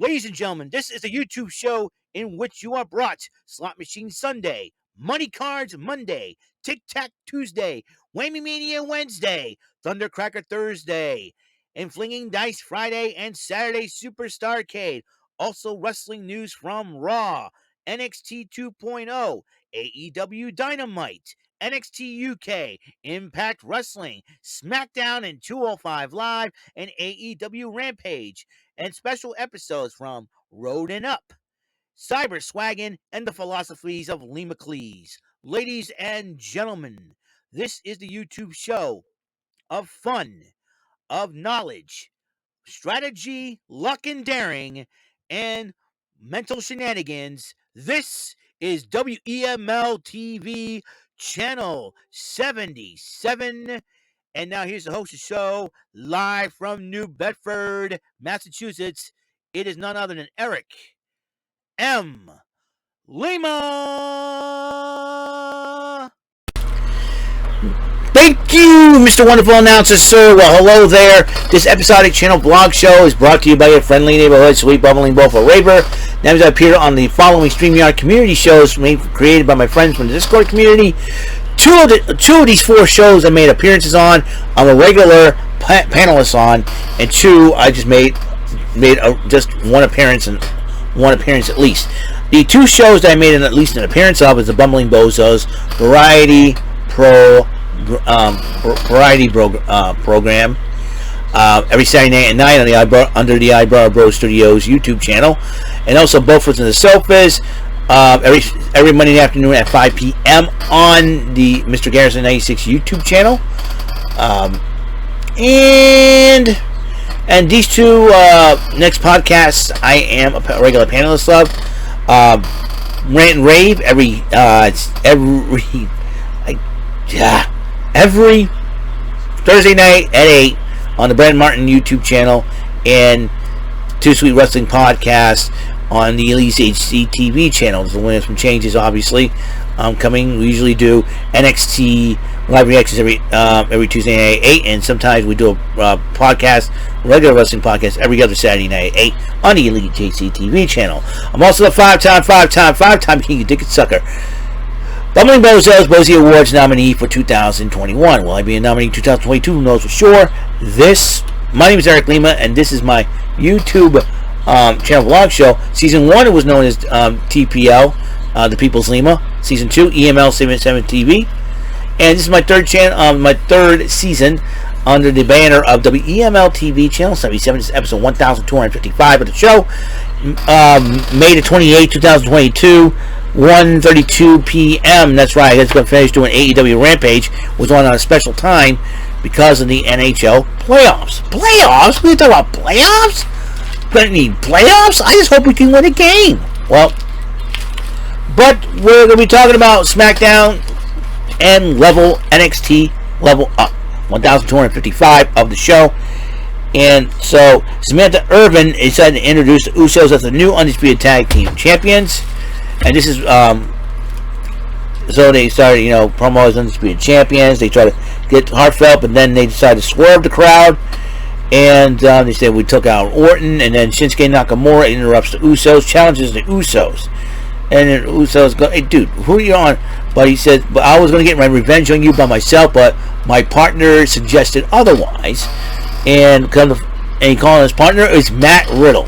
Ladies and gentlemen, this is a YouTube show in which you are brought Slot Machine Sunday, Money Cards Monday, Tic Tac Tuesday, Whammy Mania Wednesday, Thundercracker Thursday, and Flinging Dice Friday and Saturday Superstarcade. Also wrestling news from Raw, NXT 2.0, AEW Dynamite, NXT UK, Impact Wrestling, SmackDown and 205 Live, and AEW Rampage, and special episodes from Road and Up, Cyber Swaggin', and the philosophies of Lee McLeese. Ladies and gentlemen, this is the YouTube show of fun, of knowledge, strategy, luck and daring, and mental shenanigans. This is WEML-TV Channel 77. And now here's the host of the show, live from New Bedford, Massachusetts. It is none other than Eric M. Lima. Thank you, Mr. Wonderful Announcer, sir. Well, hello there. This episodic channel vlog show is brought to you by your friendly neighborhood sweet bubbling buffalo raver. Now, as I appear on the following StreamYard community shows created by my friends from the Discord community. Two of these four shows I made appearances on. I'm a regular panelist on, and two I just made just one appearance and one appearance at least. The two shows that I made at least an appearance of is the Bumbling Bozos Variety program every Saturday night on the under the Eyebrow Bro Studios YouTube channel, and also Both Foots and the Sofas every Monday afternoon at 5 p.m. on the Mr. Garrison 96 YouTube channel. And these two next podcasts I am a regular panelist of. Rant and Rave every Thursday night at 8 on the Brad Martin YouTube channel, and Two Sweet Wrestling Podcast on the Elise HCTV channel. There's some changes, obviously, coming. We usually do NXT live reactions every Tuesday night at 8, and sometimes we do a podcast, regular wrestling podcast, every other Saturday night at 8 on the Elite HCTV channel. I'm also the five-time King of Dick and Sucker. Bumbling Bozos Bozy Awards nominee for 2021. Will I be a nominee in 2022? Who knows for sure. My name is Eric Lima, and this is my YouTube channel vlog show. Season 1, it was known as TPL, The People's Lima. Season 2, EML 77 TV. And this is my third channel, my third season under the banner of WEML-TV Channel 77. This is episode 1255 of the show. May the 28th, 2022. 1:32 p.m. That's right. I just got finished doing AEW Rampage. Was on a special time because of the NHL playoffs. Playoffs? We talk about playoffs? Gonna need playoffs? I just hope we can win a game. Well, but we're gonna be talking about SmackDown and NXT Level Up. 1255 of the show. And so Samantha Irvin is decided to introduce the Usos as the new Undisputed Tag Team Champions. And this is, so they started, promo as Undisputed Champions. They try to get heartfelt, but then they decide to swerve the crowd. And they said, we took out Orton. And then Shinsuke Nakamura interrupts the Usos, challenges the Usos. And then Usos go, hey, dude, who are you on? But he said, but I was going to get my revenge on you by myself, but my partner suggested otherwise. And he called his partner is Matt Riddle.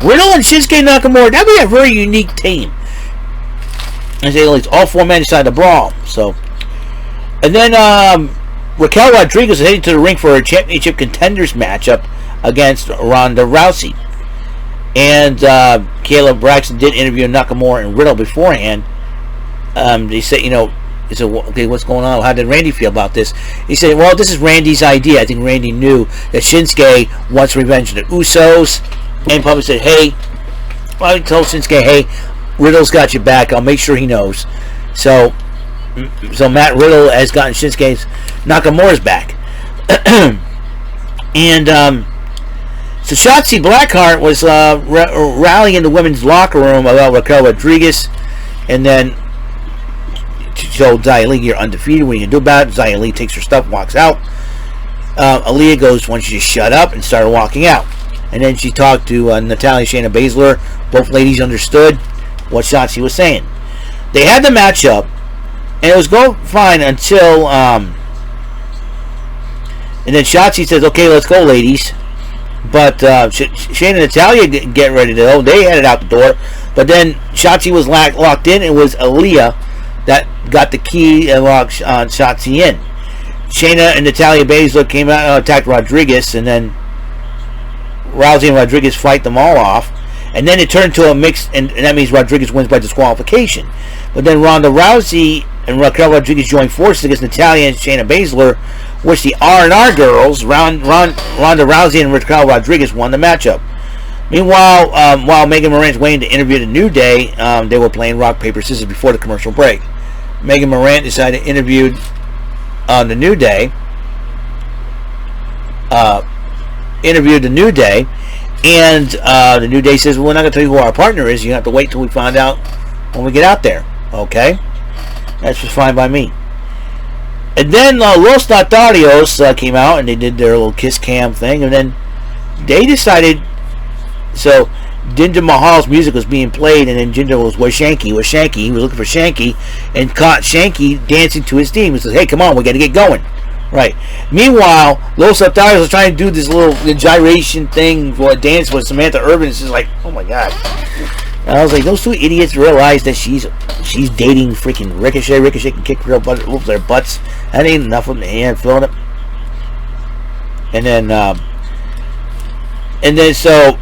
Riddle and Shinsuke Nakamura, that'd be a very unique team. And say all four men decide to brawl. So, and then Raquel Rodriguez is heading to the ring for a championship contenders matchup against Ronda Rousey. And Caleb Braxton did interview Nakamura and Riddle beforehand. They said, he said, okay, what's going on? How did Randy feel about this? He said, well, this is Randy's idea. I think Randy knew that Shinsuke wants revenge of the Usos. And probably said, hey, well, I told Shinsuke, hey, Riddle's got your back. I'll make sure he knows. So Matt Riddle has gotten Shinsuke's Nakamura's back. And so Shotzi Blackheart was rallying in the women's locker room about Raquel Rodriguez. And then she told Xia Li, you're undefeated. What are you going to do about it? Xia Li takes her stuff, walks out. Aaliyah goes, why don't you just shut up, and started walking out. and then she talked to Natalya, Shayna Baszler. Both ladies understood what Shotzi was saying. They had the matchup, and it was going fine until, and then Shotzi says, "Okay, let's go, ladies." But Shayna and Natalya get ready to go. They headed out the door, but then Shotzi was locked in. It was Aaliyah that got the key and locked Shotzi in. Shayna and Natalya Baszler came out and attacked Rodriguez, and then Rousey and Rodriguez fight them all off. And then it turned to a mix, and that means Rodriguez wins by disqualification. But then Ronda Rousey and Raquel Rodriguez joined forces against Natalya and Shayna Baszler, which the R&R girls, Ronda Rousey and Raquel Rodriguez, won the matchup. Meanwhile, while Megan Morant's waiting to interview the New Day, they were playing rock, paper, scissors before the commercial break. Megan Morant decided to interview the New Day. Interviewed the New Day, and the New Day says, well, we're not going to tell you who our partner is. You have to wait till we find out when we get out there. Okay? That's just fine by me. And then Los Notarios came out, and they did their little kiss cam thing, and then they decided, so Jinder Mahal's music was being played, and then Jinder was, where's Shanky? Where's Shanky? He was looking for Shanky, and caught Shanky dancing to his theme. He says, hey, come on, we got to get going. Right. Meanwhile, Los Notarios was trying to do this little gyration thing for a dance with Samantha Irvin. It's just like, oh my god. And I was like, those two idiots realize that she's dating freaking Ricochet. Ricochet can kick their butts. That ain't enough of them. And feeling it. And then so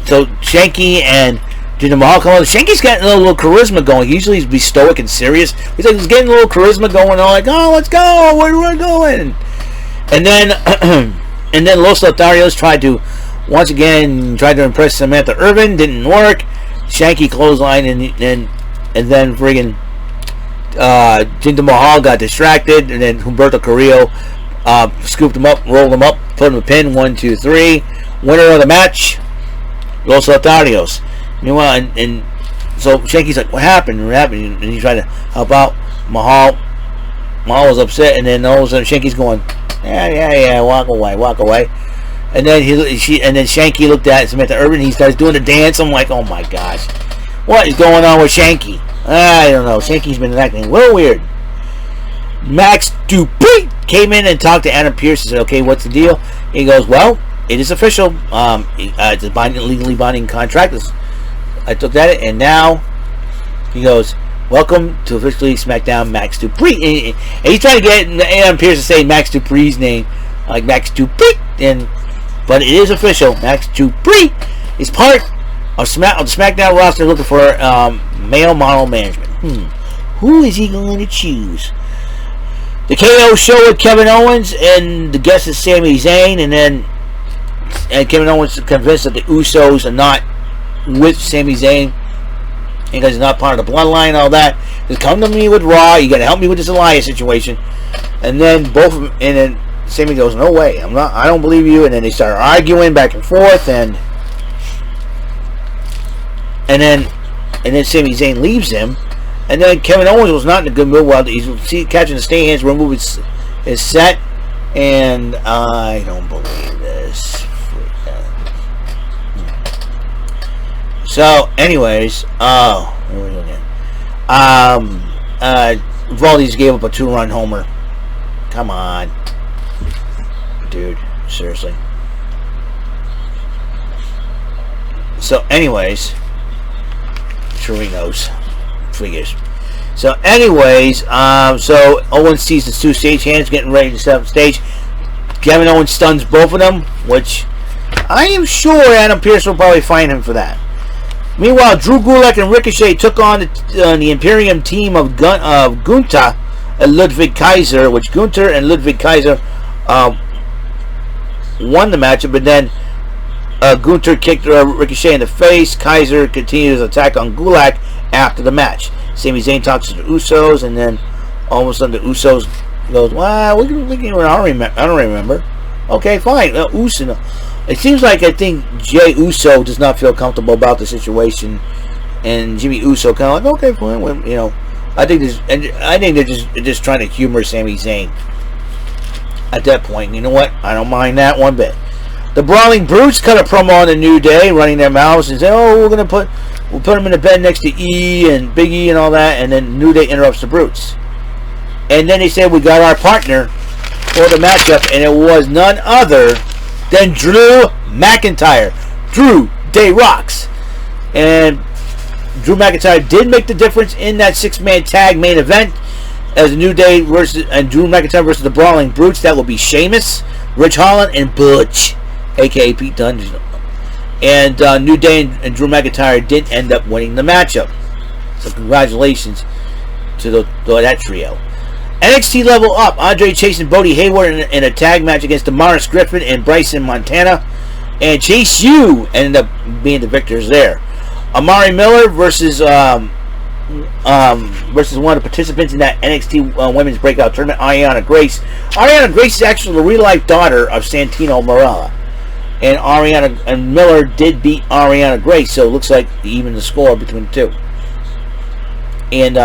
so Shanky and Jinder Mahal come on. Shanky's got a little charisma going. Usually he's stoic and serious. He's like, he's getting a little charisma going on. Like, oh, let's go. Where are we going? And then and then Los Lotarios tried to impress Samantha Irvin. Didn't work. Shanky clothesline, and then friggin' Jinder Mahal got distracted, and then Humberto Carrillo scooped him up, rolled him up, put him in a pin. 1, 2, 3. Winner of the match, Los Lotarios. Meanwhile, and so Shanky's like, what happened? What happened? And he tried to help out. Mahal was upset, and then all of a sudden Shanky's going, yeah, walk away. And then Shanky looked at Samantha Irvin. He starts doing the dance. I'm like, oh my gosh, what is going on with Shanky? I don't know. Shanky's been acting a little weird. Max Dupri came in and talked to Adam Pearce and said, okay, what's the deal? He goes, well, it is official. It's a legally binding contract. I looked at it, and now he goes, welcome to officially SmackDown, Max Dupri. And he's trying to get Adam Pearce to say Max Dupri's name, like Max Dupri. But it is official. Max Dupri is part of the SmackDown roster looking for male model management. Who is he going to choose? The KO show with Kevin Owens, and the guest is Sami Zayn, and Kevin Owens is convinced that the Usos are not with Sami Zayn because he's not part of the bloodline and all that. Just come to me with Raw. You got to help me with this Elias situation. And then both of them, and then Sami goes, no way, I don't believe you. And then they start arguing back and forth, and then Sami Zayn leaves him. And then Kevin Owens was not in a good mood while he's catching the stay hands. Remove his set, and I don't believe this. So, anyways, Valdez gave up a 2-run homer. Come on, dude, seriously. So, anyways, sure he knows. Figures. So, anyways, so Owens sees the two stagehands getting ready to set up stage. Kevin Owens stuns both of them, which I am sure Adam Pearce will probably find him for that. Meanwhile, Drew Gulak and Ricochet took on the Imperium team of Gunther and Ludwig Kaiser, which Gunther and Ludwig Kaiser won the match, but then Gunther kicked Ricochet in the face. Kaiser continued his attack on Gulak after the match. Sami Zayn talks to the Usos, and then all of a sudden the Usos goes, well, I don't remember. Okay, fine. Uso. It seems like I think Jey Uso does not feel comfortable about the situation, and Jimmy Uso kind of like, okay, fine. Well, you know, I think they're just trying to humor Sami Zayn at that point. You know what? I don't mind that one bit. The Brawling Brutes cut a promo on the New Day, running their mouths and say, "Oh, we'll put them in the bed next to E and Big E and all that." And then New Day interrupts the Brutes, and then they said, "We got our partner for the matchup," and it was none other than Drew McIntyre. Drew Day rocks, and Drew McIntyre did make the difference in that 6-man tag main event as New Day and Drew McIntyre versus the Brawling Brutes. That will be Sheamus, Rich Holland, and Butch, aka Pete Dunne. And New Day and Drew McIntyre did end up winning the matchup. So congratulations to that trio. NXT Level Up. Andre Chase and Bodie Hayward in a tag match against Damaris Griffin and Bryson Montana. And Chase U ended up being the victors there. Amari Miller versus one of the participants in that NXT Women's Breakout Tournament, Arianna Grace. Arianna Grace is actually the real-life daughter of Santino Marella. And Arianna and Miller did beat Arianna Grace, so it looks like even the score between the two. And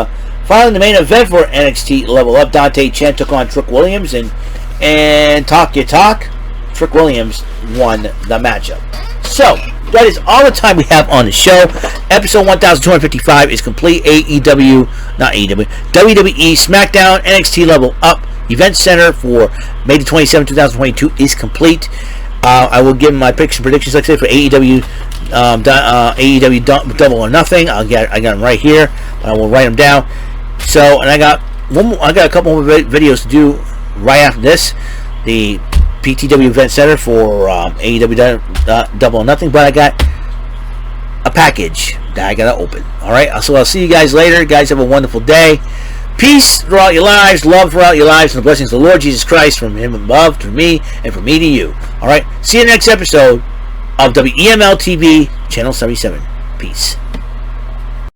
finally, the main event for NXT Level Up, Dante Chen took on Trick Williams, and talk your talk, Trick Williams won the matchup. So that is all the time we have on the show. Episode 1255 is complete. WWE SmackDown NXT Level Up Event Center for May the 27th, 2022 is complete. I will give my picks and predictions, like I said, for AEW Double or Nothing. I got them right here. I will write them down. So, and I got a couple more videos to do right after this. The PTW Event Center for AEW Double or Nothing, but I got a package that I gotta open. All right. So I'll see you guys later. Guys, have a wonderful day. Peace throughout your lives, love throughout your lives, and the blessings of the Lord Jesus Christ from Him above to me, and from me to you. All right. See you next episode of WEML-TV, Channel 77. Peace.